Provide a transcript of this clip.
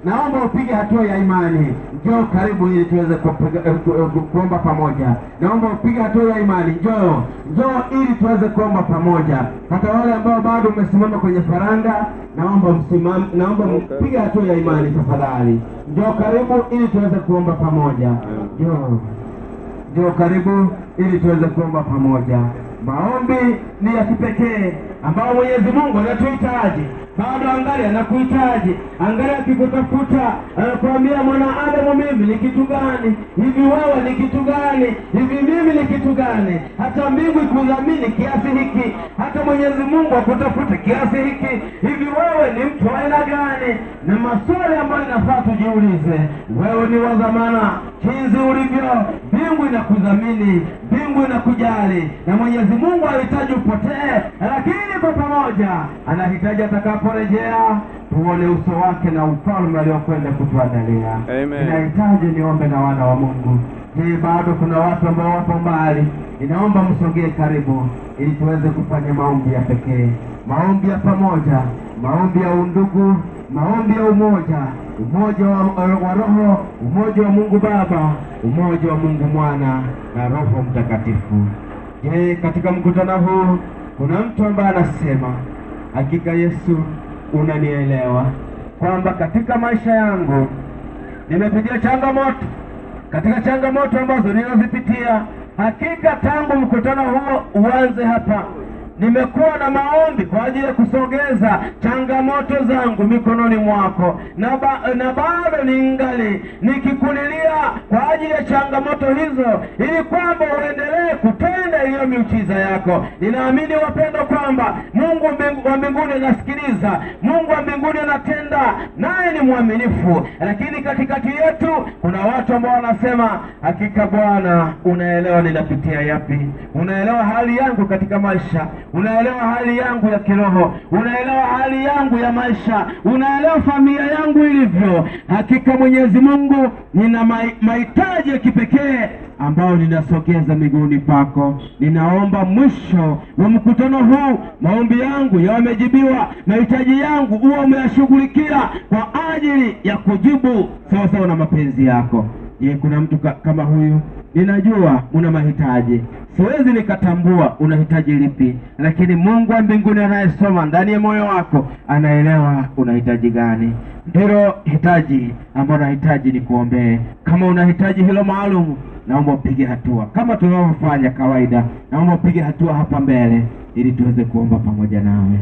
naomba upige hatua ya imani. Njoo karibu ili tuweze kuomba pamoja. Naomba upige hatua ya imani. Njoo ili tuweze kuomba pamoja. Hata wale ambao bado umesimama kwenye faranga, naomba mpige hatua ya imani tafadhali. Njoo karibu ili tuweze kuomba pamoja. Njoo karibu ili tuweze kuomba pamoja. Maombi ni ya kipekee ambao Mwenyezi Mungu anatuhitaji. Bado angalia anakuhitaji. Angalia akikutafuta, anakuambia mwanadamu, mimi ni kitu gani? Hivi wewe ni kitu gani? Hivi mimi ni kitu gani? Hata mbingu ikudhamini kiasi hiki, hata Mwenyezi Mungu akutafute kiasi hiki. Hivi wewe ni mtu wa aina gani? Na maswali ambayo inafaa tujiulize. Wewe ni wa dhamana jinsi ulivyo. Mbingu inakudhamini, mbingu inakujali, na Mwenyezi Mungu anahitaji upotee, lakini kwa pamoja anahitaji atakaporejea tuone uso wake na ufalme aliokwenda kutuandalia. Ninahitaji niombe na wana wa Mungu. Je, bado kuna watu ambao wapo mbali? Ninaomba msogee karibu ili tuweze kufanya maombi ya pekee, maombi ya pamoja, maombi ya undugu, maombi ya umoja wa Roho, umoja wa Mungu Baba, umoja wa Mungu Mwana na Roho Mtakatifu. Je, katika mkutano huu kuna mtu ambaye anasema, hakika Yesu unanielewa, kwamba katika maisha yangu nimepitia changamoto, katika changamoto ambazo ninazipitia, hakika tangu mkutano huo uanze hapa nimekuwa na maombi kwa ajili ya kusogeza changamoto zangu mikononi mwako, na bado ningali nikikulilia kwa ajili ya changamoto hizo, ili kwamba uendelee kutenda iliyo miujiza yako. Ninaamini wapendwa kwamba Mungu wa mbinguni anasikiliza, Mungu wa mbinguni anatenda, naye ni mwaminifu. Lakini katikati yetu kuna watu ambao wanasema, hakika Bwana unaelewa ninapitia yapi, unaelewa hali yangu katika maisha, unaelewa hali yangu ya kiroho, unaelewa hali yangu ya maisha, unaelewa familia yangu ilivyo. Hakika Mwenyezi Mungu, nina mahitaji ya kipekee ambao ninasogeza miguuni pako. Ninaomba mwisho wa mkutano huu maombi yangu yamejibiwa, mahitaji yangu uwe umeyashughulikia kwa ajili ya kujibu sawa sawa na mapenzi yako. Je, kuna mtu kama huyu? Ninajua una mahitaji, siwezi nikatambua unahitaji lipi, lakini Mungu wa mbinguni anayesoma ndani ya moyo wako anaelewa unahitaji gani. Hilo hitaji ambalo unahitaji ni kuombee. Kama unahitaji hilo maalum, naomba upige hatua kama tunavyofanya kawaida. Naomba upige hatua hapa mbele ili tuweze kuomba pamoja nawe.